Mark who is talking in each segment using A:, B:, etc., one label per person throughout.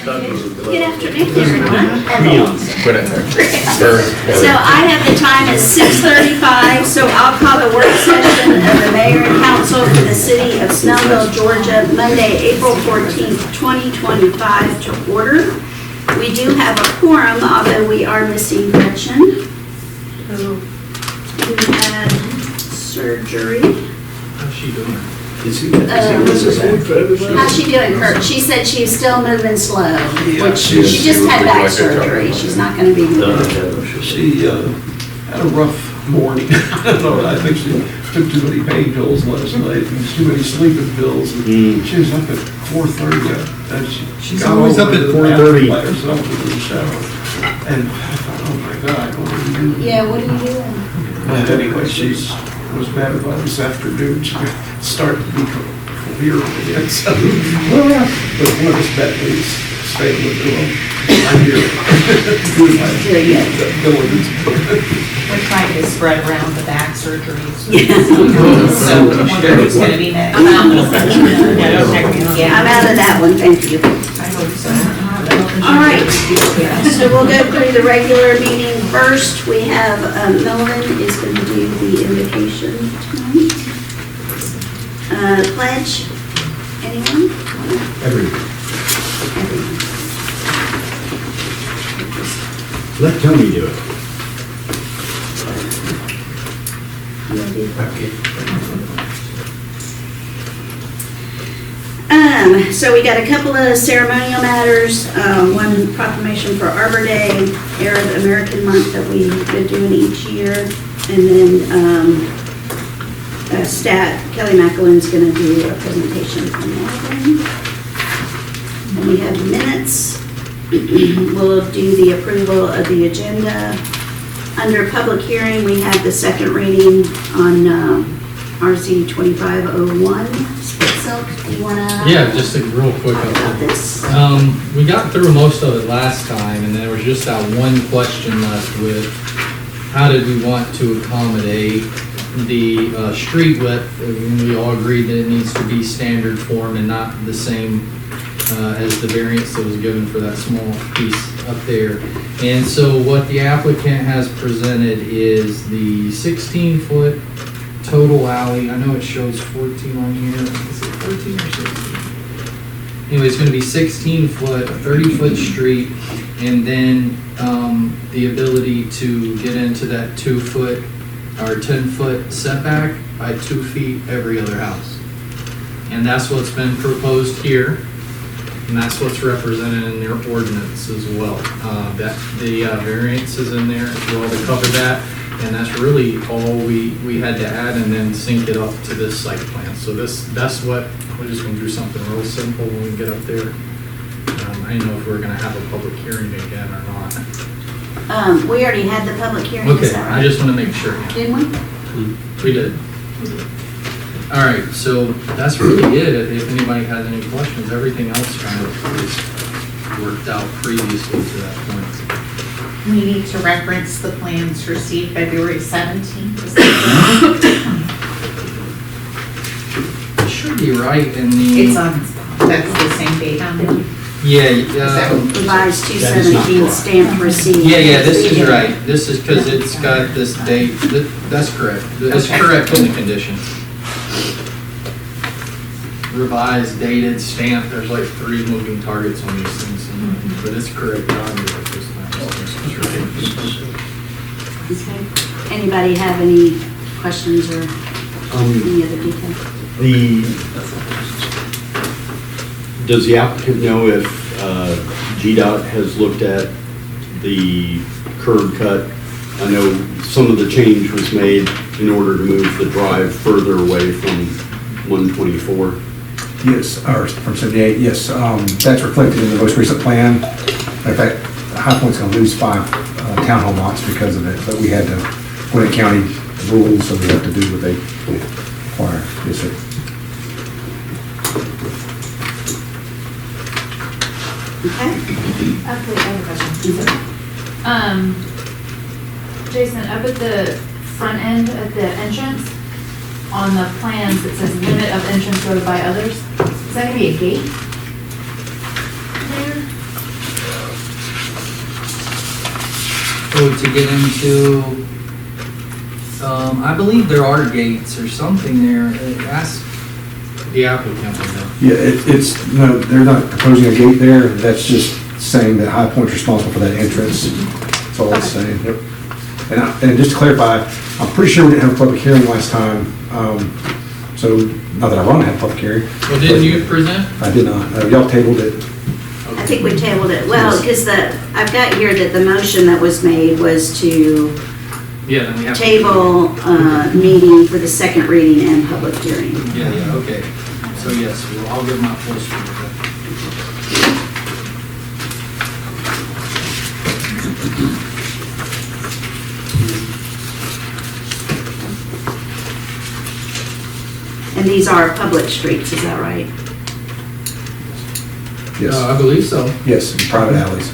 A: Good afternoon, everyone. So I have the time at 6:35, so I'll call the work session of the mayor and council for the city of Snellville, Georgia, Monday, April 14th, 2025 to order. We do have a quorum, although we are missing Gretchen, who had surgery.
B: How's she doing?
A: How's she doing, Kurt? She said she's still moving slow, which she just had back surgery. She's not going to be moving.
C: She had a rough morning. I think she took too many pain pills last night and too many sleeping pills. She was up at 4:30.
B: She's always up at 4:30.
C: By herself in the shower. And I thought, oh my God, what are you doing?
A: Yeah, what are you doing?
C: And anyway, was better by this afternoon. She started to be coherent again. So, but one of us bet we stayed with her. I'm here.
D: We're trying to spread around the back surgeries. So I wonder who's going to be next.
A: I'm out of that one, thank you.
D: I hope so.
A: All right, so we'll go through the regular meeting first. We have Melvin is going to do the invocation tonight. Pledge, anyone?
B: Everyone.
A: Everyone.
B: Let Tony do it.
A: You wanna do that? So we got a couple of ceremonial matters, one proclamation for Arbor Day, Arab American Month that we've been doing each year, and then Kelly McElwain's going to do a presentation from Melbourne. And we have minutes. We'll do the approval of the agenda. Under public hearing, we have the second reading on RZ 2501. Silk, do you want to?
E: Yeah, just a real quick
A: talk about
E: update.
A: this?
E: We got through most of it last time, and there was just that one question left with how did we want to accommodate the street width? And we all agreed that it needs to be standard form and not the same as the variance that was given for that small piece up there. And so what the applicant has presented is the 16-foot total alley. I know it shows 14 on here. Is it 14 or 16? Anyway, it's going to be 16 foot, a 30-foot street, and then the ability to get into that 2-foot or 10-foot setback by 2 feet every other house. And that's what's been proposed here, and that's what's represented in their ordinance as well. That the variance is in there as well to cover that. And that's really all we had to add, and then sync it up to this site plan. So that's what, we're just gonna do something real simple when we get up there. I didn't know if we were gonna have a public hearing again or not.
A: We already had the public hearing, is
E: Okay,
A: that right?
E: I just wanna make sure.
A: Didn't we?
E: We did. All right, so that's really it. If anybody has any questions, everything else kind of is worked out previously to that point.
D: We need to reference the plans received February 17th.
E: It should be right in the.
D: It's on, that's the same date on it.
E: Yeah,
A: Revised 217 stamped receipt.
E: Yeah, this is right. This is because it's got this date. That's correct. It's
D: Okay.
E: correct in the conditions. Revised, dated, stamped. There's like 3 moving targets on these things, but it's correct on here at this time.
A: Okay. Anybody have any questions or any other detail?
B: Does the applicant know if GDOT has looked at the curb cut? I know some of the change was made in order to move the drive further away from 124.
F: Yes, or from 78, yes. That's reflected in the most recent plan. In fact, High Point's going to lose 5 townhome lots because of it, but we had to, Gwinnett County rules, so we have to do what they require. Yes, sir.
A: Okay.
G: Actually, I have a question. Jason, up at the front end, at the entrance, on the plans, it says limit of entrance road by others. Is that gonna be a gate there?
E: also to get into, I believe there are gates or something there. Ask the applicant.
F: Yeah, no, they're not proposing a gate there. That's just saying that High Point's responsible for that entrance. That's all it's saying. Yep. And just to clarify, I'm pretty sure we didn't have a public hearing last time. So, not that I want to have a public hearing.
E: Well, didn't you present?
F: I did not. Y'all tabled it.
A: I think we tabled it, well, because I've got here that the motion that was made was to
E: Yeah, then we have.
A: table meeting for the second reading and public hearing.
E: Yeah, okay. So yes, I'll give my full support.
A: And these are public streets, is that right?
F: Yes.
E: I believe so.
F: Yes, private alleys.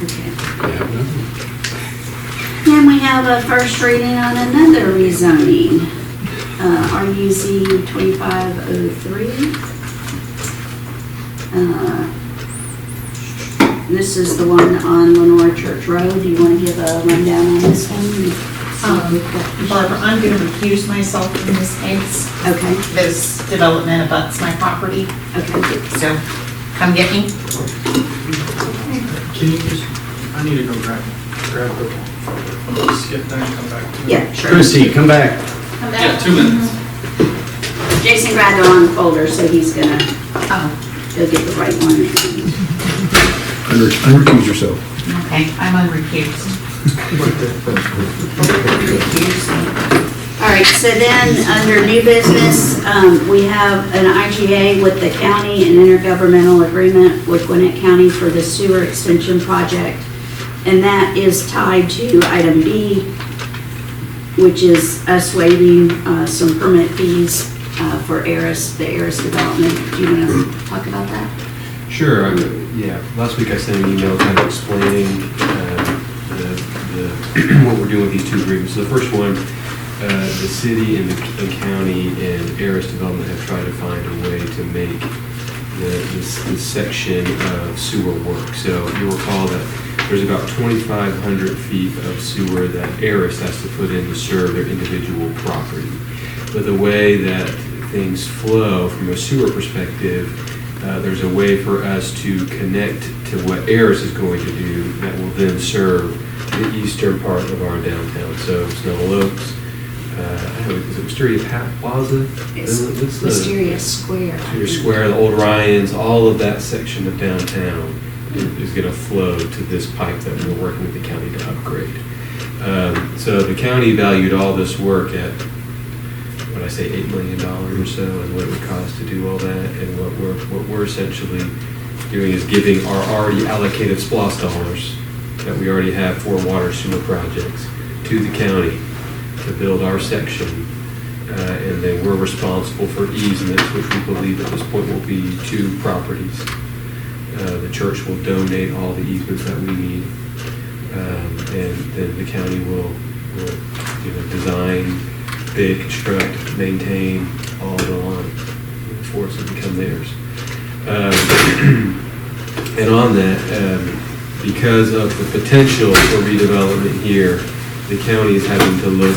A: Okay. And we have a first reading on another rezoning, RUZ 2503. This is the one on Lenore Church Road. Do you want to give a rundown on this one?
D: Barbara, I'm going to recuse myself in this case.
A: Okay,
D: This development abuts my property,
A: okay.
D: so come get me.
H: Can you just, I need to go grab the, skip that and come back to it.
A: Yeah, sure.
B: Christie, come back.
A: Come
H: Yeah,
A: back.
H: 2 minutes.
A: Jason grabbed the wrong folder, so he's gonna
D: Oh,
A: go get the right one.
F: Unrecuse yourself.
D: okay, I'm unrecused.
A: All right, so then, under new business, we have an IGA with the county, an intergovernmental agreement with Gwinnett County for the sewer extension project. And that is tied to item B, which is us waiving some permit fees for Eris, the Eris development. Do you want to talk about that?
I: Sure, yeah, last week I sent an email kind of explaining what we're doing with these two agreements. So the first one, the city and the county and Eris Development have tried to find a way to make this section of sewer work. So you'll recall that there's about 2,500 feet of sewer that Eris has to put in to serve their individual property. But the way that things flow from a sewer perspective, there's a way for us to connect to what Eris is going to do that will then serve the eastern part of our downtown. So Snellville Oaks, I don't know, is it Wisteria Plaza?
A: It's
I: What's
A: Wisteria Square.
I: Wisteria Square, the old Ryans, all of that section of downtown is going to flow to this pipe that we're working with the county to upgrade. So the county valued all this work at, what I say, $8 million or so, and what it would cost to do all that. And what we're essentially doing is giving our already allocated SPLOST dollars that we already have for water sewer projects to the county to build our section. And then we're responsible for easements, which we believe at this point will be 2 properties. The church will donate all the easements that we need. And then the county will design, bid, construct, maintain all the line for us to become theirs. And on that, because of the potential for redevelopment here, the county is having to look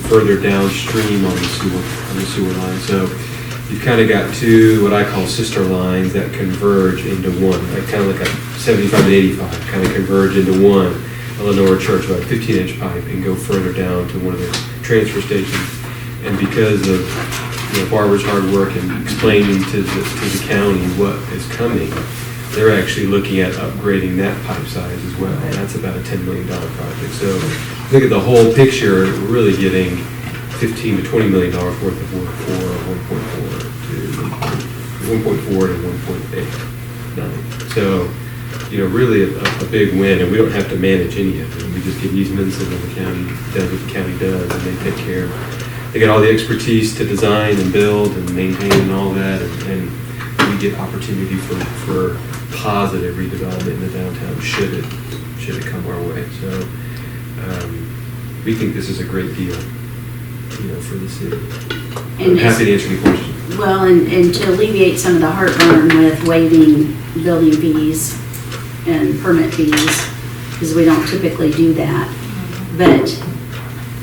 I: further downstream on the sewer line. So you've kind of got 2 what I call sister lines that converge into one, like kind of like a 75 and 85, kind of converge into one. Lenore Church, about a 15-inch pipe, and go further down to one of the transfer stations. And because of Barbara's hard work and explaining to the county what is coming, they're actually looking at upgrading that pipe size as well. And that's about a $10 million project. So look at the whole picture, we're really getting $15 to $20 million worth of work for 1.4 to 1.89. So, really a big win, and we don't have to manage any of it. We just get easements, and then the county does what the county does, and they take care of it. They get all the expertise to design and build and maintain and all that, and we get opportunity for positive redevelopment in the downtown should it come our way. So we think this is a great deal, for the city. I'm
A: And
I: happy to answer any questions.
A: Well, and to alleviate some of the heartburn with waiving building fees and permit fees, because we don't typically do that. But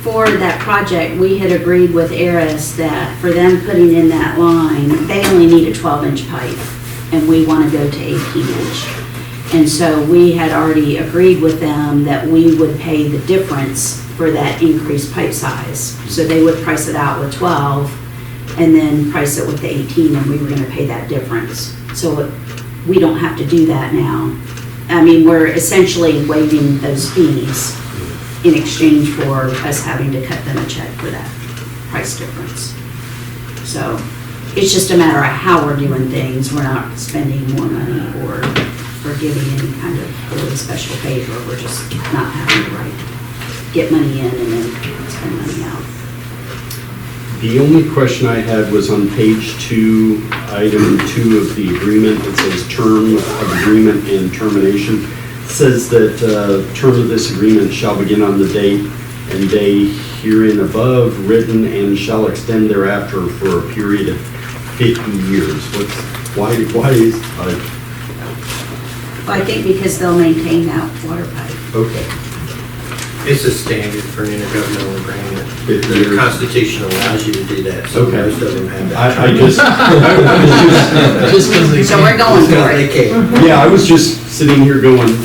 A: for that project, we had agreed with Eris that for them putting in that line, they only need a 12-inch pipe, and we want to go to 18-inch. And so we had already agreed with them that we would pay the difference for that increased pipe size. So they would price it out with 12 and then price it with the 18, and we were going to pay that difference. So we don't have to do that now. I mean, we're essentially waiving those fees in exchange for us having to cut them a check for that price difference. So it's just a matter of how we're doing things. We're not spending more money or giving any kind of really special favor. We're just not having to get money in and then spend money out.
B: The only question I had was on page 2, item 2 of the agreement. It says term of agreement and termination. It says that term of this agreement shall begin on the date and day herein above written and shall extend thereafter for a period of 50 years. Why is,
A: Well, I think because they'll maintain that water pipe.
B: okay.
J: It's a standard for an intergovernmental agreement.
B: 50
J: The
B: years.
J: Constitution allows you to do that, so
B: Okay.
J: most of them have that.
B: I just,
E: Just because they
A: So we're going for
J: They
A: it.
J: can.
B: yeah, I was just sitting here going,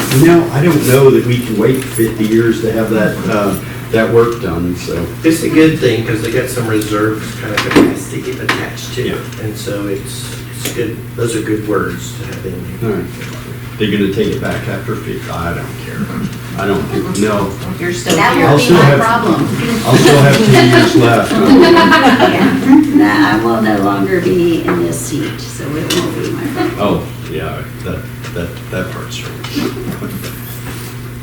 B: I don't know that we can wait 50 years to have that work done, so.
J: It's a good thing, because they got some reserve kind of capacity attached to
B: Yeah.
J: it, and so it's good, those are good words to have in there.
B: All right. They're gonna take it back after 50, I don't care. I don't think, no.
D: You're still
A: That
D: here.
B: I'll
A: won't be
B: still
A: my
B: have-
A: problem.
B: I'll still have 2 years left.
A: Yeah. Nah, I will no longer be in this seat, so it won't be my problem.
B: Oh, yeah, that part's true.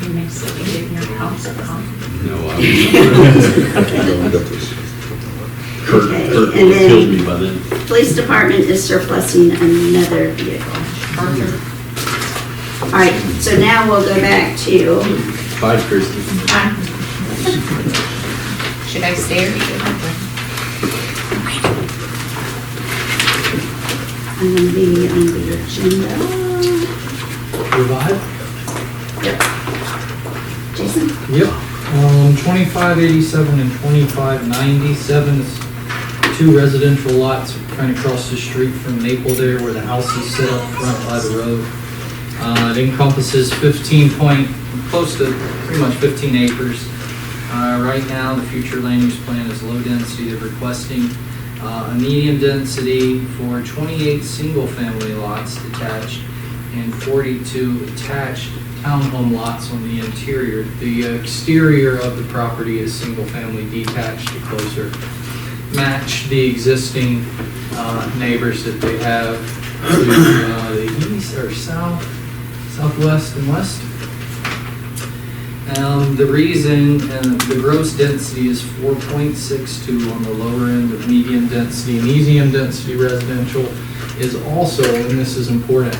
D: You may still be in your house at home.
B: No, Kurt
A: Okay,
B: will
A: and then-
B: kill me by then.
A: Police department is surplusing another vehicle.
D: Arthur.
A: All right, so now we'll go back to,
B: Bye, Christie.
D: Should I stay or should I?
A: I'm gonna be on the agenda.
E: Revive?
A: Yep. Jason?
E: Yep. 2587 and 2597 is 2 residential lots kind of across the street from Maple there where the house is set up front by the road. It encompasses close to pretty much 15 acres. Right now, the future land use plan is low density. They're requesting a medium density for 28 single-family lots detached and 42 attached townhome lots on the interior. The exterior of the property is single-family detached to closer match the existing neighbors that they have to the east or south, southwest and west. The reason, the gross density is 4.62 on the lower end of medium density. Medium density residential is also, and this is important,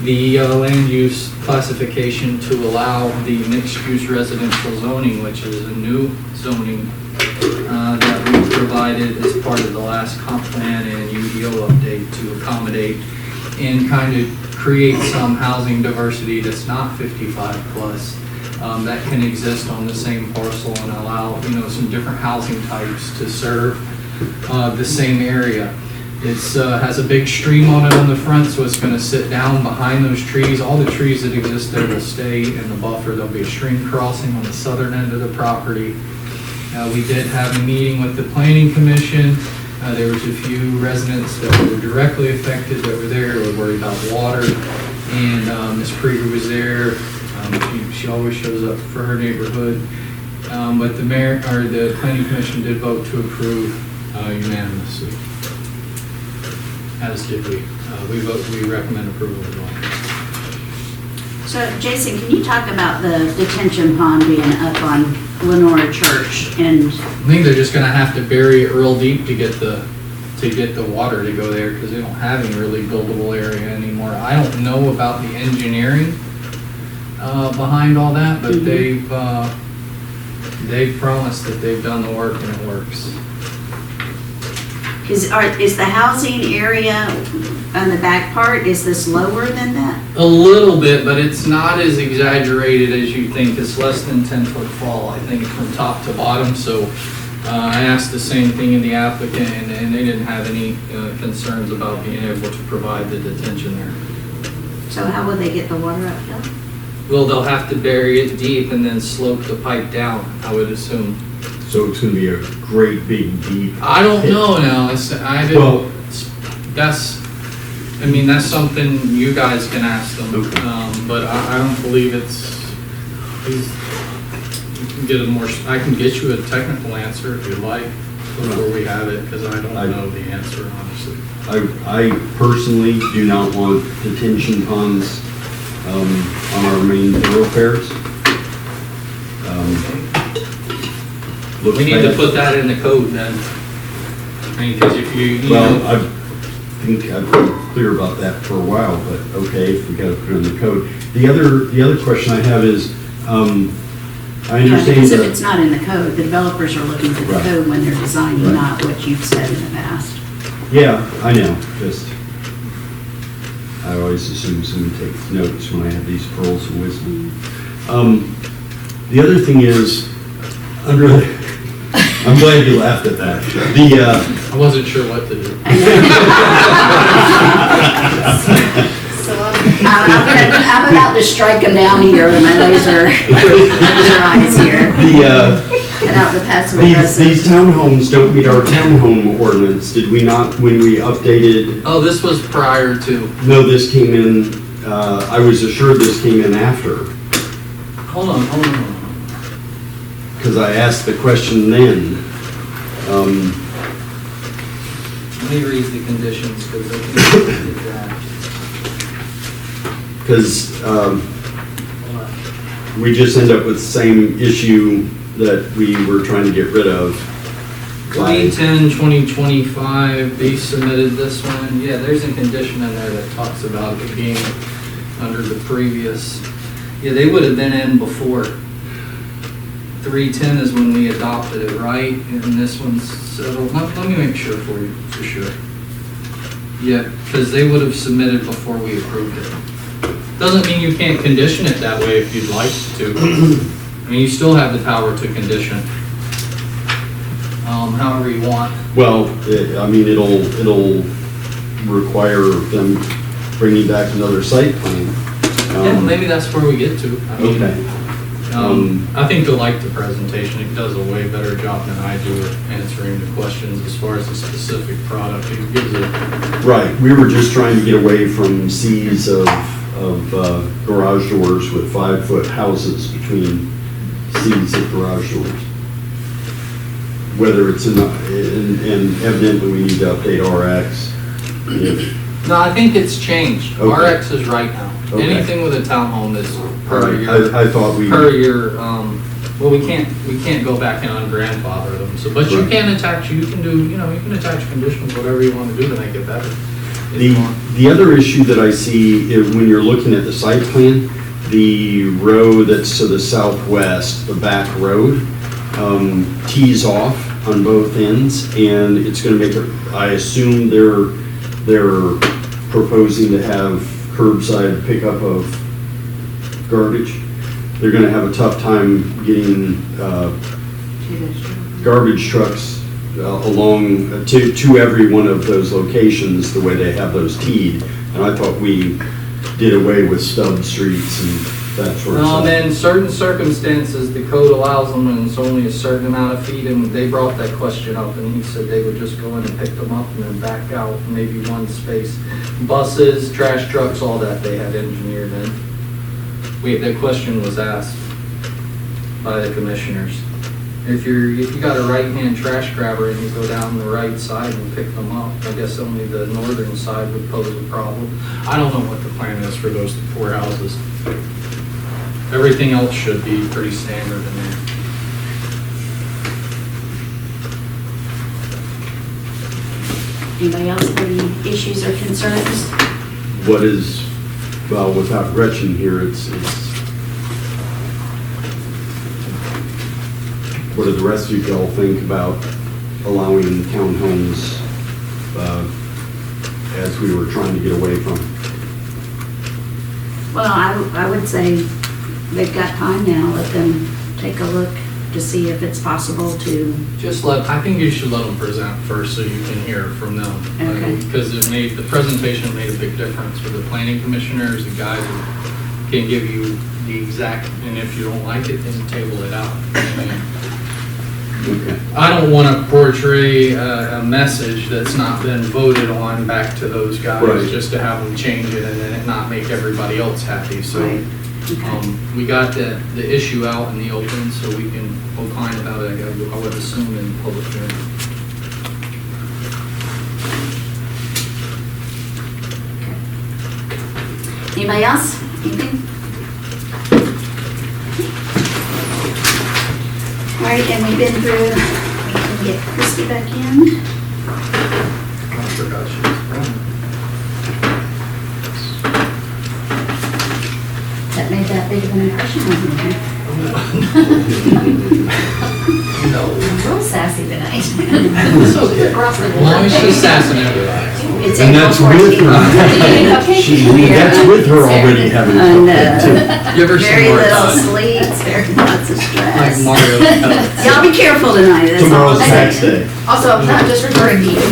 E: the land use classification to allow the mixed-use residential zoning, which is a new zoning that we provided as part of the last comp plan and UDO update to accommodate and kind of create some housing diversity that's not 55 plus. That can exist on the same parcel and allow, some different housing types to serve the same area. It has a big stream on it on the front, so it's going to sit down behind those trees. All the trees that exist there will stay in the buffer. There'll be a stream crossing on the southern end of the property. We did have a meeting with the Planning Commission. There was a few residents that were directly affected that were there, were worried about water. And Ms. Krieger was there. She always shows up for her neighborhood. But the mayor, or the Planning Commission did vote to approve unanimously. As did we. We recommend approval as well.
A: So Jason, can you talk about the detention pond being up on Lenora Church? And
E: I think they're just gonna have to bury it real deep to get the to get the water to go there, because they don't have any really buildable area anymore. I don't know about the engineering behind all that, but they've promised that they've done the work and it works.
A: Is the housing area on the back part, is this lower than that?
E: A little bit, but it's not as exaggerated as you think. It's less than 10-foot fall, I think, from top to bottom. So I asked the same thing in the applicant, and they didn't have any concerns about being able to provide the detention there.
A: So how will they get the water uphill?
E: Well, they'll have to bury it deep and then slope the pipe down, I would assume.
B: So it's gonna be a great big deep.
E: I don't
B: pit.
E: know now. I didn't, that's something you guys can ask them.
B: Okay.
E: But I don't believe you can get I can get you a technical answer if you'd like before we have it, because I don't know the answer, honestly.
B: I personally do not want detention ponds on our main thoroughfares. Looks
E: We need to
B: bad.
E: put that in the code then. I mean, because if you
B: Well,
E: know,
B: I think I've been clear about that for a while, but okay, if we gotta put it in the code. The other question I have is, I
A: Yeah,
B: understand
A: because if
B: that.
A: it's not in the code, the developers are looking for the
B: Right.
A: code when they're designing,
B: Right.
A: not what you've said in the past.
B: Yeah, I know, just, I always assume someone takes notes when I have these pearls of wisdom. The other thing is, I'm glad you laughed at that.
E: I wasn't sure what to do.
A: I'm about to strike them down here with my laser eyes here. Cut out the passive aggressive.
B: These townhomes don't meet our townhome ordinance, did we not, when we updated?
E: Oh, this was prior to.
B: No, this came in, I was assured this came in after,
E: Hold on.
B: because I asked the question then.
E: Let me read the conditions, because I think it's that.
B: Because
E: Hold on.
B: we just end up with the same issue that we were trying to get rid of.
E: 2010-2025, they submitted this one. Yeah, there's a condition in there that talks about it being under the previous. Yeah, they would have been in before. 310 is when we adopted it, right? And this one's settled. Let me make sure for you, for sure. Yeah, because they would have submitted before we approved it. Doesn't mean you can't condition it that way if you'd like to. I mean, you still have the power to condition. However you want.
B: Well, I mean, it'll require them bringing back another site plan.
E: Yeah, maybe that's where we get to. I mean,
B: Okay.
E: I think they'll like the presentation. It does a way better job than I do at answering the questions as far as the specific product. It gives it.
B: Right, we were just trying to get away from seas of garage doors with 5-foot houses between seas of garage doors. Whether it's and evidently we need to update RX. If-
E: No, I think it's changed.
B: Okay.
E: RX is right now.
B: Okay.
E: Anything with a townhome is
B: All
E: per
B: right,
E: year.
B: I thought we.
E: Per year, well, we can't go back and ungrandfather them. So, but you
B: Right.
E: can attach. You can attach conditions, whatever you want to do to make it better. if
B: The,
E: you want.
B: the other issue that I see is when you're looking at the site plan, the road that's to the southwest, the back road, tees off on both ends, and it's gonna make it, I assume they're proposing to have curbside pickup of garbage. They're gonna have a tough time getting, garbage trucks along to every one of those locations the way they have those teed. And I thought we did away with stub streets and that sort of stuff.
E: In certain circumstances, the code allows them, and it's only a certain amount of feet, and they brought that question up, and he said they would just go in and pick them up and then back out, maybe one space. Buses, trash trucks, all that they had engineered in. That question was asked by the commissioners. If you got a right-hand trash grabber and you go down the right side and pick them up, I guess only the northern side would pose a problem. I don't know what the plan is for those 4 houses. Everything else should be pretty standard in there.
A: Anybody else have any issues or concerns?
B: What is, well, without Gretchen here, it's, what do the rest of you all think about allowing townhomes, as we were trying to get away from?
A: Well, I would say they've got time now. Let them take a look to see if it's possible to,
E: I think you should let them present first so you can hear from them.
A: Okay.
E: Because the presentation made a big difference for the planning commissioners, the guys who can give you the exact, and if you don't like it, then table it out.
B: Okay.
E: I don't want to portray a message that's not been voted on back to those guys,
B: Right.
E: just to have them change it and then it not make everybody else happy. So
A: right? Okay.
E: we got the issue out in the open, so we can opine about it, I would assume, in public hearing.
A: Anybody else? Anything? All right, and we've been through, we can get Christie back in.
E: I forgot she was gone.
A: That made that big of an impression on me.
G: Real sassy tonight.
E: It's okay.
G: Across the
E: As long as she's sassing everybody.
A: It's
B: And
A: April
B: that's with
A: 14th.
B: her. That's with her already having
A: I
B: something too.
E: Give her some
A: Very
E: more
A: little
E: time.
A: sleep, very lots of
E: Like
A: stress.
E: Mario.
A: Y'all be careful tonight, that's all.
B: Tomorrow's
A: I'm
B: tax
A: saying.
B: day.
G: Also, I'm not just referring to you,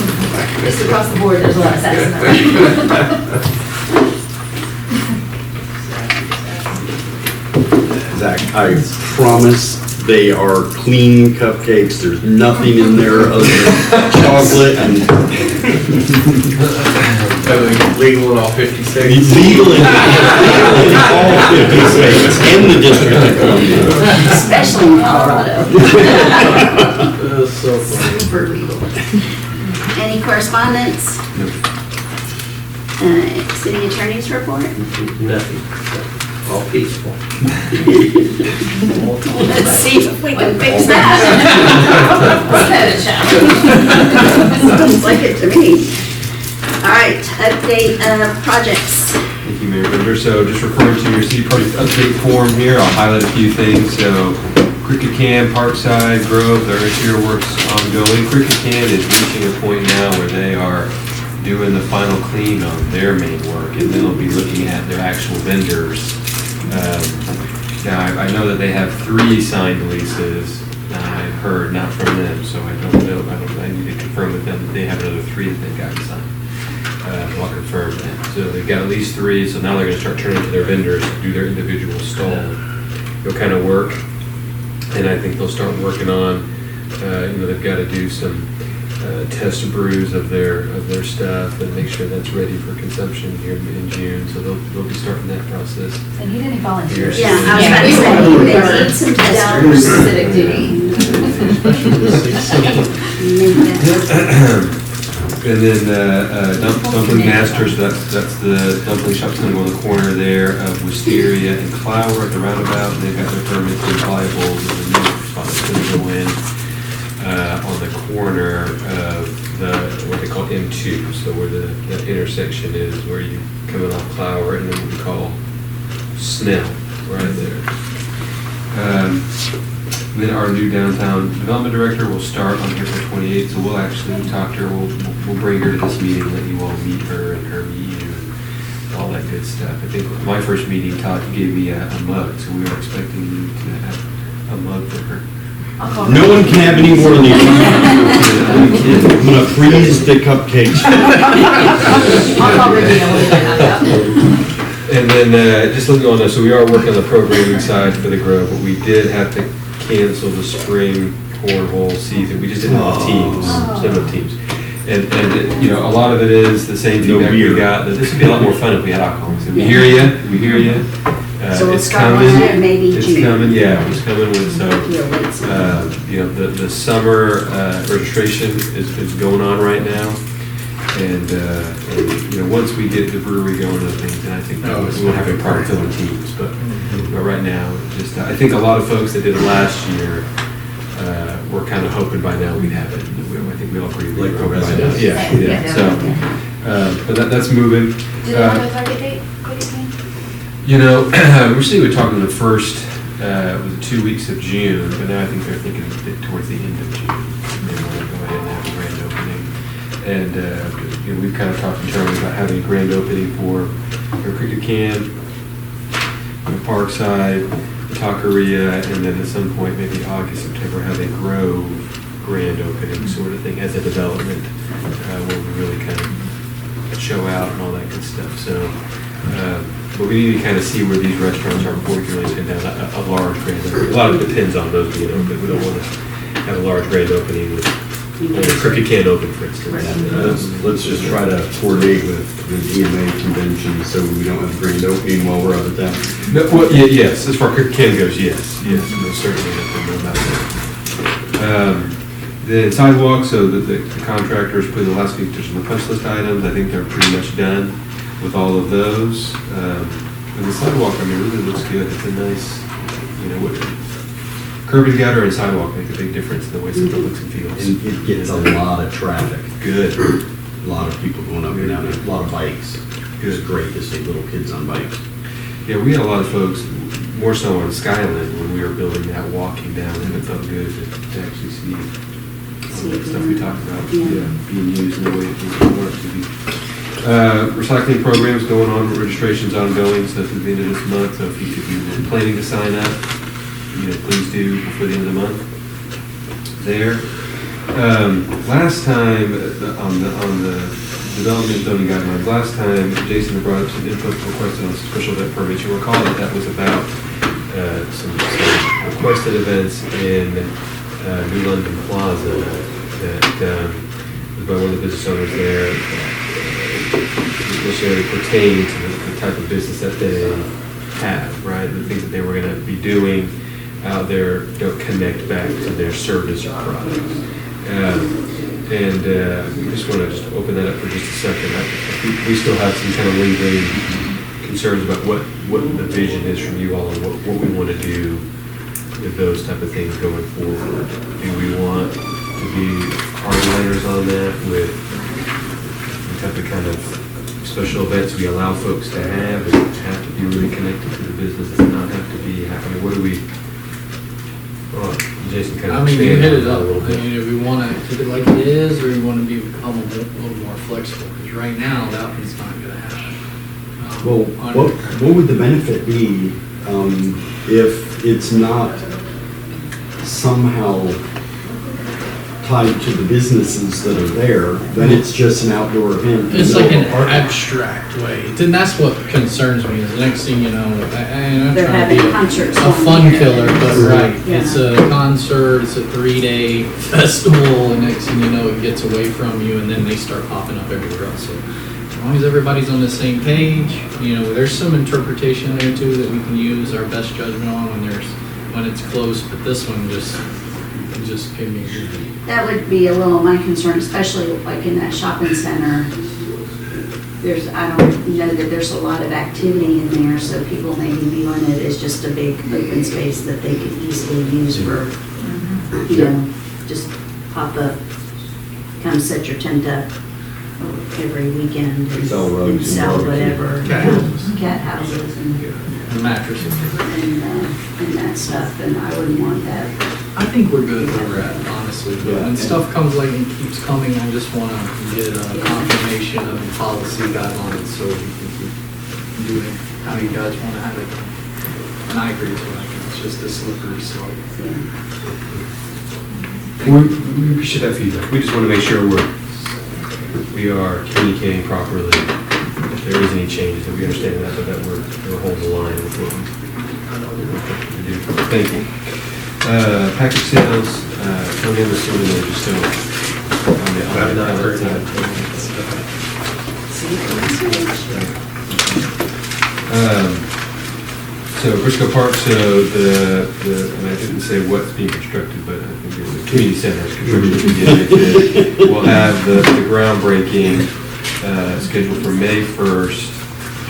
G: just across the board, there's a lot of sass in there.
B: Zach, I promise they are clean cupcakes. There's nothing in there other than chocolate and
J: Legal in all 50 states.
B: legal in all 50 states and the District of Columbia.
A: Especially in Colorado.
E: That's so funny.
A: Super legal. Any correspondence? City attorney's report?
J: Nothing. All peaceful.
A: Let's see if we can fix that. Sounds like it to me. All right, update projects.
I: Thank you, Mayor Bender. So just referring to your city project update form here, I'll highlight a few things. So Cricket Can, Parkside, Grove, their interior works ongoing. Cricket Can is reaching a point now where they are doing the final clean on their main work, and then they'll be looking at their actual vendors. Now, I know that they have 3 signed leases. I've heard, not from them, so I don't know. I need to confirm with them that they have another 3 that they've got signed. I'll confirm that. So they've got at least 3, so now they're gonna start turning to their vendors to do their individual stall, kind of work. And I think they'll start working on, they've got to do some test brews of their stuff and make sure that's ready for consumption here in June. So they'll be starting that process.
G: And you didn't volunteer.
A: Yeah, I was about to say, they need some
G: Down for
A: testers.
G: civic duty.
I: And then Dumpling Masters, that's the dumpling shop's gonna go on the corner there of Wisteria and Clower at the roundabout. They've got their permits and pliables and the new spot that's gonna go in on the corner of what they call M2. So where that intersection is, where you come in off Clower and then what we call Snell, right there. Then our new downtown development director will start on April 28th, so we'll actually talk to her, we'll bring her to this meeting, let you all meet her and her meet you and all that good stuff. I think my first meeting, Todd, you gave me a mug, so we were expecting you to have a mug for her.
B: No one can have any more than you. I'm gonna freeze the cupcakes.
G: I'll call Ricky and we'll get that
I: And then, just looking on this, so we are working on the programming side for the Grove, but we did have to cancel the spring cornhole season. We just didn't have teams, teams. And a lot of it is the same
B: No
I: feedback we
B: beer.
I: got, that this would be a lot more fun if we had alcohol. So we hear you.
A: So we'll
I: It's
A: start
I: coming.
A: with that, maybe
I: It's
A: June.
I: coming, yeah, it's coming with, so,
A: We'll wait some.
I: the summer registration is going on right now. And once we get the brewery going and things, then I think we'll have a problem filling teams. But right now, just I think a lot of folks that did it last year were kind of hoping by now we'd have it. I think think we all agree.
B: Like the
I: by
B: rest
I: now.
B: of us.
I: Yeah,
G: Yeah.
I: yeah, so, but that's moving.
G: Do they have a target date for the game?
I: You know, we're still talking the first, was it 2 weeks of June, but now I think they're thinking towards the end of June. They want to go ahead and have a grand opening. And, you know, we've kind of talked internally about having a grand opening for cricket camp, Parkside, the Taqueria, and then at some point, maybe August, September, have a Grove grand opening sort of thing as a development, where we really kind of show out and all that good stuff. So, but we need to kind of see where these restaurants are before we can really spin down a large grand opening. A lot of it depends on those being open. We don't want to have a large grand opening with cricket can open, for instance.
B: Let's just try to coordinate with the EMA convention so we don't have a grand opening while we're out of town.
I: No, well, yes, as far as cricket can goes, yes, most certainly. No about that. The sidewalk, so the contractors put the last few touches on the punch list items. I think they're pretty much done with all of those. And the sidewalk, I mean, really looks good. It's a nice, you know, curb and gutter and sidewalk make a big difference in the way something looks and feels.
B: And it gets a lot of traffic.
I: Good.
B: A lot of people going up and down, a lot of bikes. It's great to see little kids on bikes.
I: Yeah, we had a lot of folks, more so on Skyland, when we were building that, walking down, and it felt good to actually see all that stuff we talked about being used in the way it wanted to be. Recycling programs going on, registration's ongoing, so through the end of this month. So if you could be planning to sign up, you know, please do before the end of the month. There. Last time on the development zoning guidelines, last time Jason brought up some input requested on special event permits. You recall that was about some requested events in New London Plaza that was by one of the business owners there. Necessarily pertain to the type of business that they have, right? The things that they were going to be doing out there don't connect back to their service or product. We just want to just open that up for just a second. We still have some kind of lingering concerns about what the vision is from you all and what we want to do with those type of things going forward. Do we want to be hardliners on that with the type of kind of special events we allow folks to have? Does it have to be really connected to the business? Does it not have to be? I mean, what do we? Well, Jason kind of.
E: I mean, you hit it up.
I: a little
E: I
I: bit.
E: mean, if we want to keep it like it is, or we want to become a little more flexible, because right now, that one's not going to happen.
B: Well, what would the benefit be if it's not somehow tied to the businesses that are there, then it's just an outdoor event? in
E: It's
B: the
E: like
B: middle
E: an
B: of a park?
E: abstract way, and that's what concerns me, is the next thing you know, I'm
A: They're
E: trying to
A: having
E: be
A: concerts
E: a
A: on
E: fun
A: there.
E: killer, but right,
A: Yeah.
E: it's a concert, it's a 3-day festival, and next thing you know, it gets away from you, and then they start popping up everywhere else. So as long as everybody's on the same page, you know, there's some interpretation there too that we can use our best judgment on when it's close, but this one just gave me.
A: That would be a little my concern, especially like in that shopping center. I don't know that there's a lot of activity in there, so people maybe viewing it as just a big open space that they could easily use for, you know, just pop up, come set your tent up every weekend and
B: Sell rugs and
A: sell
B: barbecue.
A: whatever. Cat houses
E: The mattresses.
A: and that stuff, and I wouldn't want that.
E: I think we're good where we're at, honestly. But when stuff comes like and keeps coming, I just want to get a confirmation of the policy guidelines so we can keep doing how you guys want to have it. And I agree with you, like, it's just a slippery slope.
I: We appreciate that feedback. We just want to make sure we are communicating properly. If there is any changes, that we understand that, but that we're holding the line with what we do. Thank you. Package sales, Tony, I'm assuming they're just still on the
J: I've not heard
I: side. So Briscoe Park, so and I didn't say what's being constructed, but I think the community center is construction. We'll have the groundbreaking scheduled for May 1st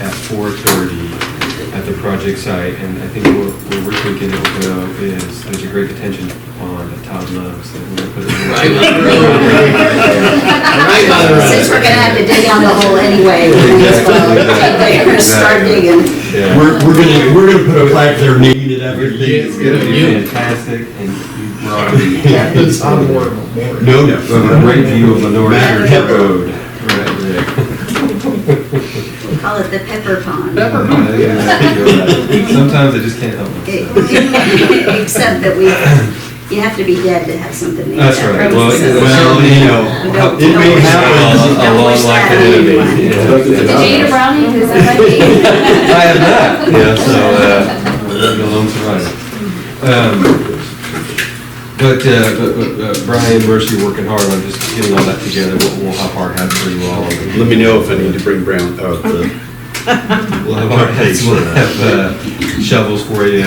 I: at 4:30 at the project site, and I think where we're thinking it will go is, there's a great detention pond that Todd loves, that we're gonna put it in.
E: Right by the road. Right by the road.
A: Since we're gonna have to dig out the hole anyway, we may as well get there and start digging.
I: Yeah.
B: We're gonna put a plaque there naming it after you.
I: It's gonna be fantastic, and we're already.
B: It's
C: I'm more.
B: No,
I: We have a great view of Lenore
B: Matt
I: Church
B: Pepper.
I: Road. Right there.
A: We call it the pepper pond.
I: Sometimes I just can't help myself.
A: Except that you have to be dead to have something named
I: That's
A: after
I: right.
A: you,
I: Well,
A: so-
B: Well, you know,
A: Don't-
B: it may
A: don't wish
B: happen.
A: that.
I: A
A: Don't
I: long
A: wish
I: life
A: that
I: to
A: on
I: enemy.
A: anyone.
I: Yeah.
G: Did you eat a brownie? Because that might be.
I: I have not, yeah, so, I'm a lone survivor. But Brian, Mercy working hard on just getting all that together. We'll have hard hats for you all.
B: Let me know if I need to bring brown,
I: We'll have hard hats, we'll have shovels for you.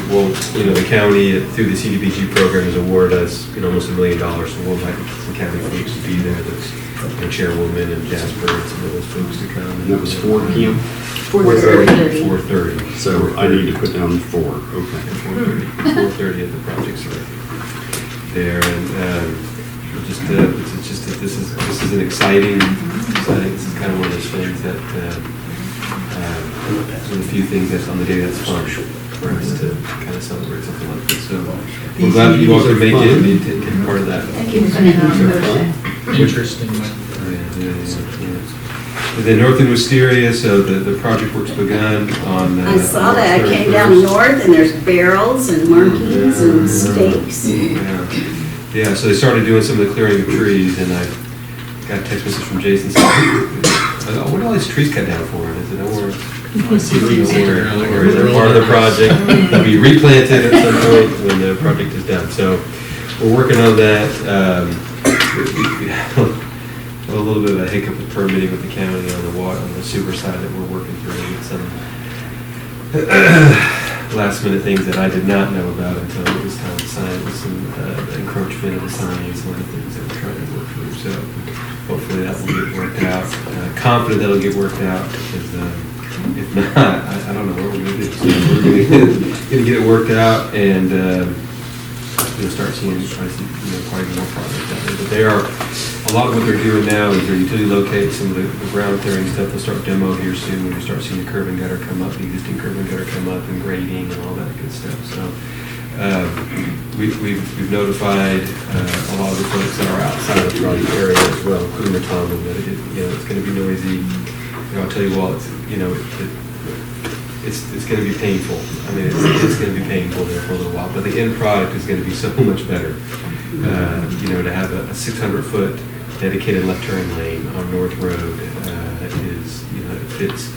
I: We'll, the county, through the CDBG program, has awarded us, almost $1 million. So we'll invite some county folks to be there. There's Chairwoman and Jasper and some of those folks to come.
B: and that was 4 p.m.
A: 4:30.
I: 4:30.
B: So I need to put down 4, okay.
I: 4:30 at the project site there, and it's just that this is an exciting. This is kind of one of those things that one of the few things that's on the day that's fun for us to kind of celebrate something like this. So we're glad that you all could make it and be part of that.
G: Thank you for putting on the motion.
E: Interesting.
I: And then North and Wisteria, so the project work's begun on.
A: I saw that, I came down north and there's barrels and markings and stakes.
I: Yeah, so they started doing some of the clearing of trees, and I got a text message from Jason saying, "Oh, what are all these trees cut down for?" And I said, "Oh,
E: I see leaves here.
I: or is it part of the project? They'll be replanted at some point when the project is done." So we're working on that. We have a little bit of a hiccup with permitting with the county on the water, on the sewer side that we're working through. And some last minute things that I did not know about until it was time to sign, with some encroachment of the signs, one of the things that we're trying to work through. So hopefully that will get worked out. Confident that'll get worked out, because if not, I don't know what we're going to do. So we're going to get it worked out, and you'll start seeing quite more progress out there. But they are, a lot of what they're doing now is they're utility locating some of the ground clearing stuff. They'll start demo here soon. We'll start seeing the curb and gutter come up, the existing curb and gutter come up, and grading and all that good stuff. So we've notified a lot of the folks that are outside of the project area as well, including the Tomlin, that it's going to be noisy. I'll tell you what, it's going to be painful. I mean, it's going to be painful there for a little while, but the end product is going to be so much better. To have a 600-foot dedicated left turn lane on North Road is, it fits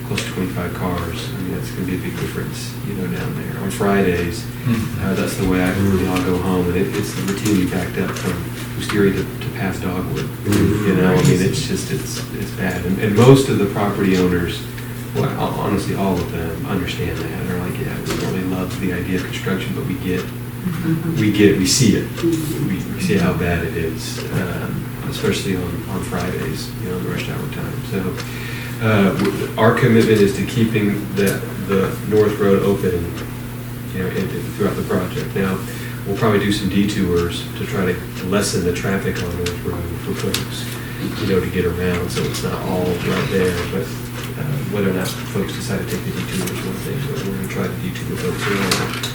I: close to 25 cars. I mean, it's going to be a big difference, down there. On Fridays, that's the way I'll go home, and it's routinely backed up from Wisteria to past Dogwood. I mean, it's bad. And most of the property owners, well, honestly, all of them understand that. They're like, yeah, we really love the idea of construction, but we see it. We see how bad it is, especially on Fridays, in the rush hour time. So our commitment is to keeping the North Road open, throughout the project. Now, we'll probably do some detours to try to lessen the traffic on North Road for folks, to get around, so it's not all right there. But whether or not folks decide to take the detour is one thing, but we're going to try to detour folks around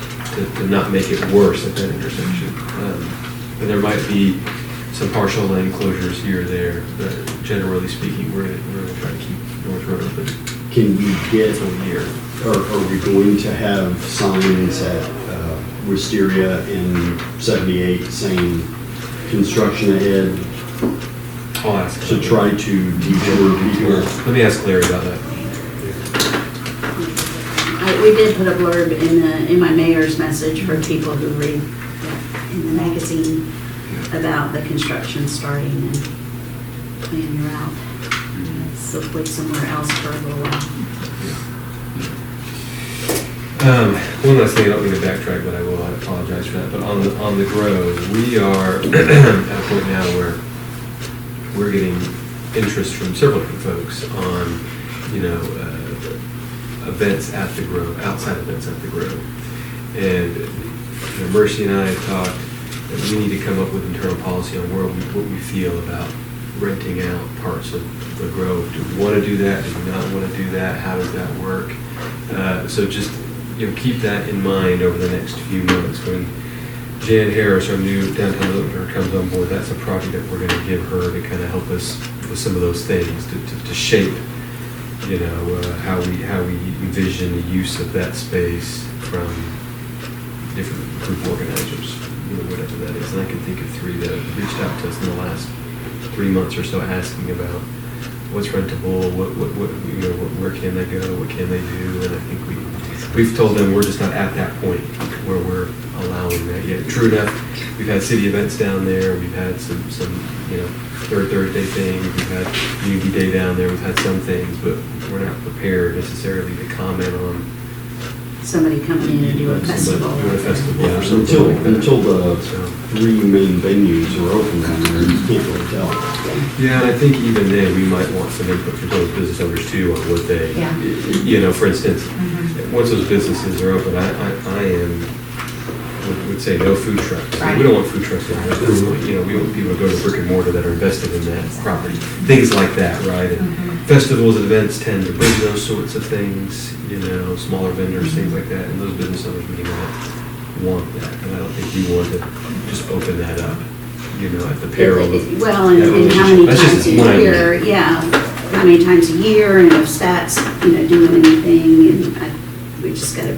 I: to not make it worse at that intersection. But there might be some partial lane closures here or there, but generally speaking, we're going to try to keep North Road open.
B: Can we get,
I: a year.
B: are we going to have signs at Wisteria and 78 saying construction ahead
I: I'll ask.
B: to try to detour people?
I: Let me ask Larry about that.
A: We did put a blurb in my mayor's message for people who read in the magazine about the construction starting and plan your route. So wait somewhere else for a little while.
I: One last thing, I don't mean to backtrack, but I will. I apologize for that. But on the Grove, we are at a point now where we're getting interest from several different folks on, events at the Grove, outside events at the Grove. And Mercy and I have talked that we need to come up with internal policy on what we feel about renting out parts of the Grove. Do we want to do that? Do we not want to do that? How does that work? So just keep that in mind over the next few months. When Jan Harris, our new downtown developer, comes on board, that's a project that we're going to give her to kind of help us with some of those things, to shape, how we envision the use of that space from different group organizers, whatever that is. And I can think of 3 that have reached out to us in the last 3 months or so, asking about what's rentable, where can they go, what can they do, and I think we've told them we're just not at that point where we're allowing that yet. True enough, we've had city events down there, we've had some Third Thursday things, we've had Community Day down there, we've had some things, but we're not prepared necessarily to comment on
A: Somebody coming in and do a festival.
I: Do a festival
B: Yeah,
I: or something like that.
B: until the 3 main venues are open down there, you can't really tell.
I: Yeah, and I think even then, we might want some input from those business owners too on what they, for instance, once those businesses are open, would say no food trucks.
G: Right.
I: We don't want food trucks in there. We want people to go to brick and mortar that are invested in that property. Things like that, right? And festivals and events tend to bring those sorts of things, smaller vendors, things like that. And those business owners may not want that. And I don't think we want to just open that up, at the peril of.
A: Well, and how many
I: That's
A: times
I: just
A: a
I: one idea.
A: year, how many times a year, and if stats, doing anything, and we just gotta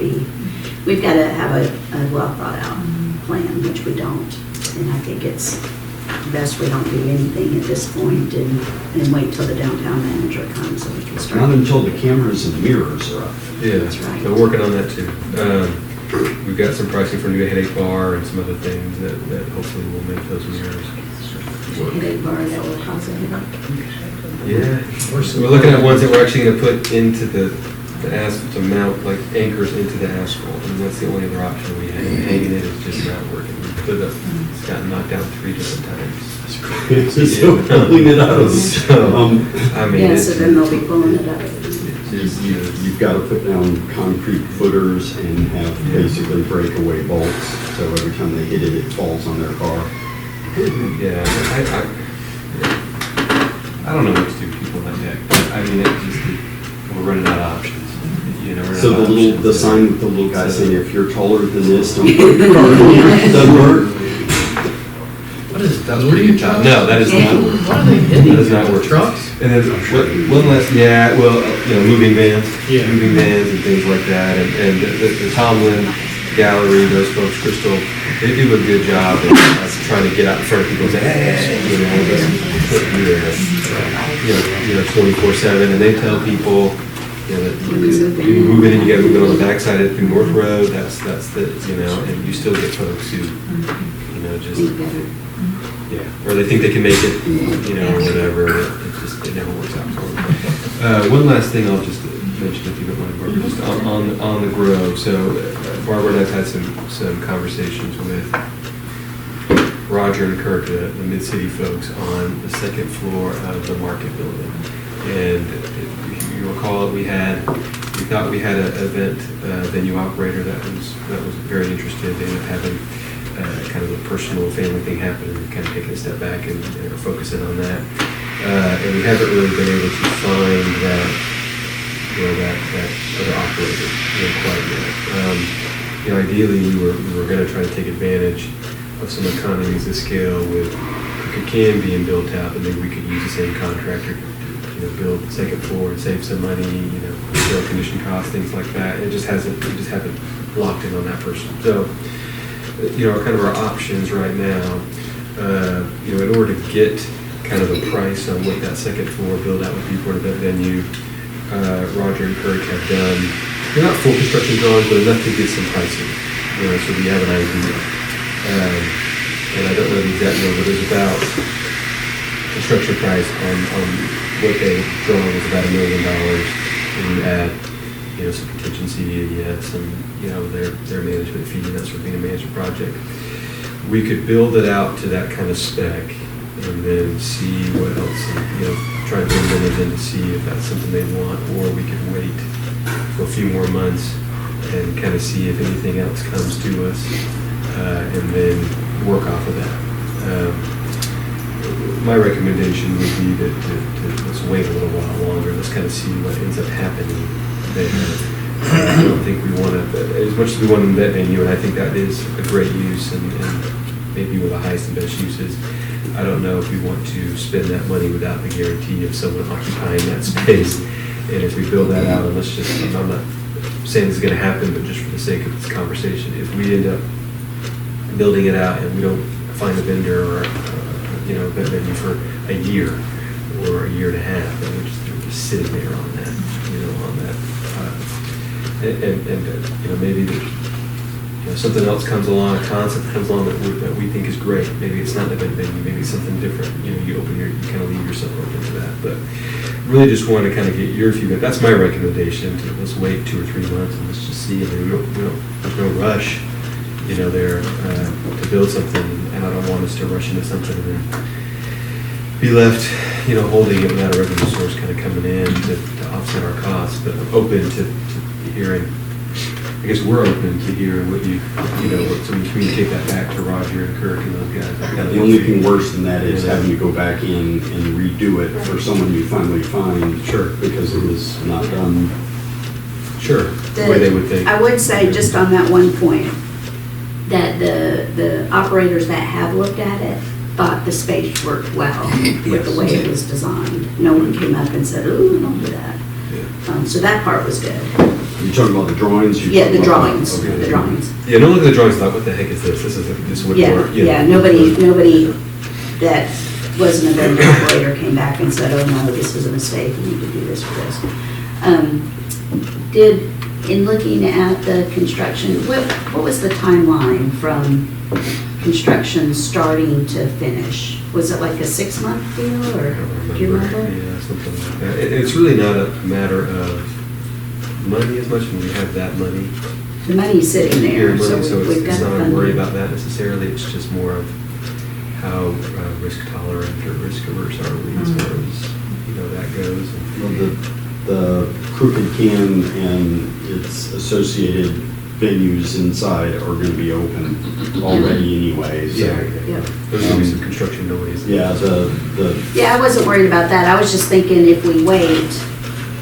A: we've gotta have a well thought out plan, which we don't. And I think it's best we don't do anything at this point and wait till the downtown manager comes so we can start.
B: Not until the cameras and mirrors are up.
I: Yeah,
A: That's right.
I: so we're working on that too. We've got some pricing for a new headache bar and some other things that hopefully will make those mirrors work.
A: Headache bar that will cause a headache.
I: Yeah, we're looking at ones that we're actually going to put into the asphalt, to mount like anchors into the asphalt, and that's the only other option we have. Hanging it is just not working. We put it up, it's gotten knocked down 3 different times.
B: It's just so pulling it out of.
A: Yeah, so then they'll be pulling it out.
B: You've got to put down concrete footers and have basically breakaway bolts, so every time they hit it, it falls on their car.
I: Yeah, I don't know what to do with people like that. I mean, we're running out of options. We're running
B: So
I: out of options.
B: the sign with the little guy saying, if you're taller than this, don't put your car in here, doesn't work.
E: What is it?
I: That was a pretty good job. No, that is not work.
E: What are they hitting?
I: That does not work.
E: Trucks?
I: And then one last, moving vans, and things like that. And the Tomlin Gallery, those folks, Crystal, they do a good job of trying to get out in front of people and say, hey, let's put you there, 24/7. And they tell people, that you move in and you got to move in on the backside of through North Road. That's and you still get folks who, just. Yeah, or they think they can make it, or whatever. It never works out for them. One last thing I'll just mention, if you don't mind, Barbara, just on the Grove. So Barbara and I've had some conversations with Roger and Kirk, the Mid-City folks, on the second floor of the Market Building. And if you recall, we thought we had an event venue operator that was very interested. They ended up having kind of a personal family thing happen, and kind of taking a step back and focusing on that. And we haven't really been able to find that other operator quite yet. Ideally, we were going to try to take advantage of some economies of scale with Crooked Can being built out, and maybe we could use the same contractor to build the second floor and save some money, air condition costs, things like that. We just haven't locked in on that person. So, kind of our options right now, in order to get kind of a price on what that second floor build out would be for that venue, Roger and Kirk have done, they're not full construction drawings, but enough to get some pricing, so we have an idea. And I don't know the exact number, but there's about construction price on what they drawn was about $1 million. And you add, some contingency, and you add some, their management fee, and that's for being a management project. We could build it out to that kind of spec and then see what else, try and bring them in to see if that's something they want, or we could wait for a few more months and kind of see if anything else comes to us, and then work off of that. My recommendation would be that let's wait a little while longer, let's kind of see what ends up happening there. I don't think we want to, as much as we want that venue, and I think that is a great use and maybe one of the highest and best uses, I don't know if we want to spend that money without the guarantee of someone occupying that space. And if we build that out, and let's just, I'm not saying it's going to happen, but just for the sake of this conversation, if we end up building it out and we don't find a vendor or that venue for a year or a year and a half, then we're just sitting there on that, and maybe something else comes along, a concept comes along that we think is great. Maybe it's not an event venue, maybe it's something different. You kind of leave yourself open to that. But really just want to kind of get your feedback. That's my recommendation. Let's wait 2 or 3 months and let's just see. There's no rush, there to build something. And I don't want us to rush into something and then be left, holding it without a revenue source kind of coming in to offset our costs. But I'm open to hearing. I guess we're open to hearing what so we communicate that back to Roger and Kirk and those guys.
B: The only thing worse than that is having to go back in and redo it for someone you finally find.
I: Sure.
B: Because it was not done.
I: Sure. The way they would think.
A: I would say, just on that one point, that the operators that have looked at it thought the space worked well with the way it was designed. No one came up and said, "Ooh, don't do that."
I: Yeah.
A: So that part was good.
B: You're talking about the drawings?
A: Yeah, the drawings,
B: Okay.
A: the drawings.
I: Yeah, no one looked at the drawings and thought, what the heck is this? This wouldn't
A: Yeah,
I: work.
A: yeah, nobody that wasn't a vendor operator came back and said, "Oh, no, this was a mistake, you need to do this for this." In looking at the construction, what was the timeline from construction starting to finish? Was it like a 6-month deal, or do you remember?
I: Yeah, something like that. It's really not a matter of money as much as we have that money.
A: The money's sitting there,
I: Money,
A: so we've got
I: it's
A: the
I: not a worry
A: funding.
I: about that necessarily. It's just more of how risk tolerant or risk averse are we as far as that goes.
B: Well, the Crooked Can and its associated venues inside are going to be open already anyway. So.
I: Yeah. There's going to be some construction noise.
B: Yeah,
A: Yeah, I wasn't worried about that. I was just thinking, if we wait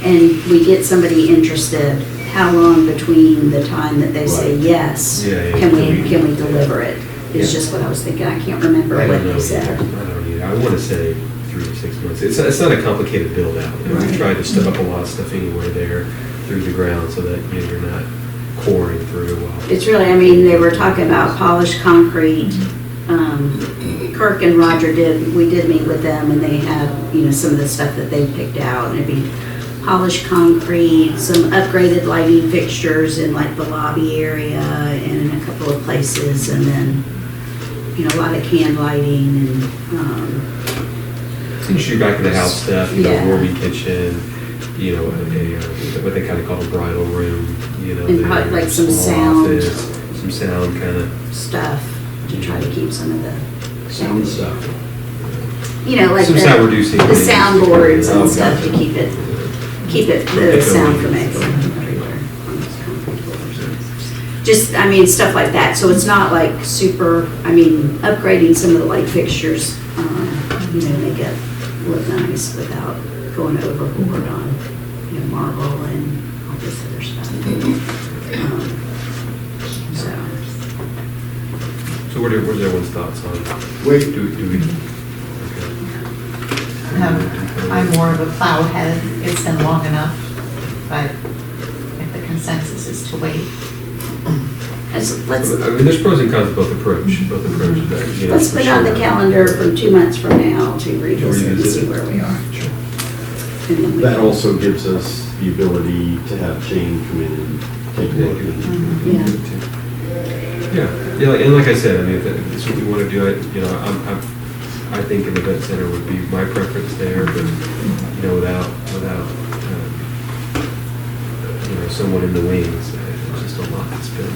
A: and we get somebody interested, how long between the time that they say
B: Right.
A: yes,
I: Yeah,
A: can we deliver it? Is
I: Yeah.
A: just what I was thinking. I can't remember
I: I
A: what
I: don't know
A: they said.
I: either. I don't either. I want to say 3 to 6 months. It's not a complicated build out. And
A: Right.
I: we tried to step up a lot of stuff anywhere there through the ground so that you're not pouring through while.
A: It's really, they were talking about polished concrete. Kirk and Roger we did meet with them, and they had, some of the stuff that they picked out, and it'd be polished concrete, some upgraded lighting fixtures in like the lobby area and in a couple of places, and then, a lot of canned lighting and,
I: You're back in the house stuff,
A: Yeah.
I: warming kitchen, what they kind of call a bridal room,
A: And probably like some
I: small
A: sound.
I: office, some sound kind of.
A: stuff to try to keep some of the,
B: sound stuff.
A: like
I: Some sound reducing
A: the
I: things.
A: soundboards and
B: Oh,
A: stuff
B: gotcha.
A: to keep it, the sound from echoing everywhere. Just, stuff like that. So it's not like super, upgrading some of the light fixtures, make it look nice without going overboard on, marble and all this other stuff. So.
I: So what are everyone's thoughts on?
B: Wait.
I: Do we?
D: I'm more of a plow head. It's been long enough, but if the consensus is to wait.
A: Let's
I: there's pros and cons of both approaches.
A: Let's put it on the calendar for 2 months from now to revisit and see where we are.
I: Sure.
A: And then we
B: That
A: can-
B: also gives us the ability to have Jane come in and take a look.
I: Yeah, and like I said, if it's what we want to do, I think an event center would be my preference there, but, without someone in the wings, there's just a lot that's been,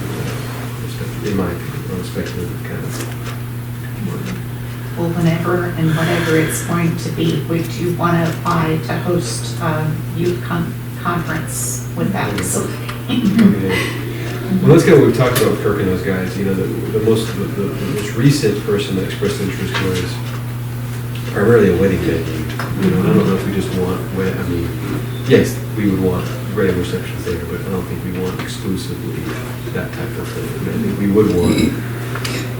I: in my opinion, respectful kind of work.
D: Well, whenever it's going to be, would you want to apply to host a youth conference with that facility.
I: Okay. Well, that's kind of what we've talked about with Kirk and those guys, you know, the most recent person that expressed interest was primarily a wedding venue. You know, and I don't know if we just want, I mean, yes, we would want wedding receptions there, but I don't think we want exclusively that type of thing. I mean, I think we would want,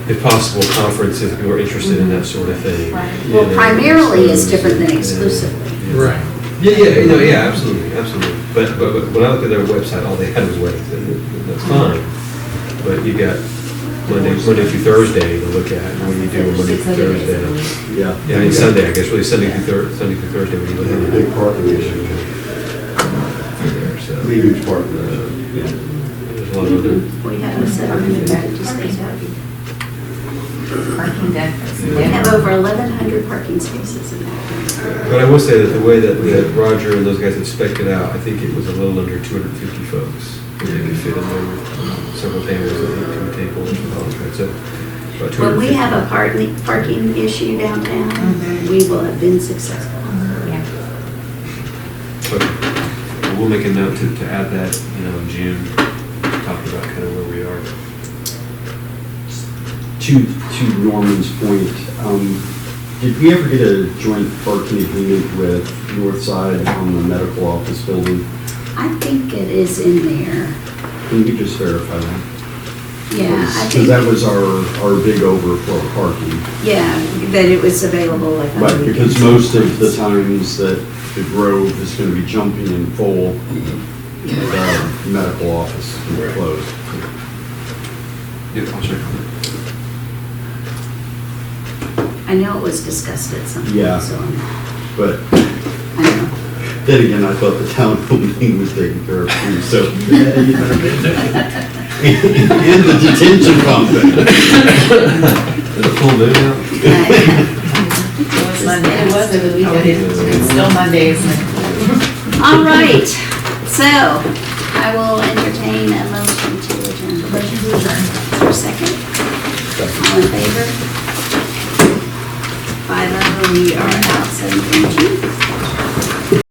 I: if possible, conferences, if we were interested in that sort of thing.
D: Right.
I: You
A: Well,
I: know,
A: primarily is
I: so,
A: different than
I: yeah,
A: exclusively.
I: yeah.
E: Right.
I: Yeah, no, yeah, absolutely, absolutely. But when I looked at their website, all they had was weddings, and that's fine. But you got Monday through Thursday to look at, and when you do Monday through Thursday.
B: Yeah.
I: Yeah, I mean Sunday, I guess, really Sunday through Thursday, when you look at
B: A
I: it.
B: big parking issue.
I: There, so,
B: Huge parking issue.
I: there's a lot of other.
A: We have a settlement that just they have.
D: Parking deck.
A: We have over 1,100 parking spaces in that.
I: But I will say that the way that Roger and those guys have spec'd it out, I think it was a little under 250 folks. If they could fit in there with several families, I think, to a table or something. So, about 250.
A: When we have a parking issue downtown, we will have been successful.
D: Yeah.
I: But we'll make a note to add that, you know, in June, talk about kind of where we are.
B: To Norman's point, did we ever get a joint parking agreement with Northside on the medical office building?
A: I think it is in there.
B: Can you just verify that?
A: Yeah, I
B: Because
A: think,
B: that was our big overflow parking.
A: yeah, that it was available like on
B: Right,
A: the
B: because
A: weekends.
B: most of the times that the Grove is going to be jumping in full, the medical office is going to close.
I: Yeah, I'll check on it.
A: I know it was discussed at some
B: Yeah.
A: point, so
B: But
A: I know.
B: then again, I thought the town building was taken care of too, so. And the detention complex.
I: Is it full day now?
D: It was Monday. It was over the weekend. It's still Monday, isn't it?
A: All right, so I will entertain a motion to adjourn.
D: Motion to adjourn.
A: For a second. All in favor? 5-0, we are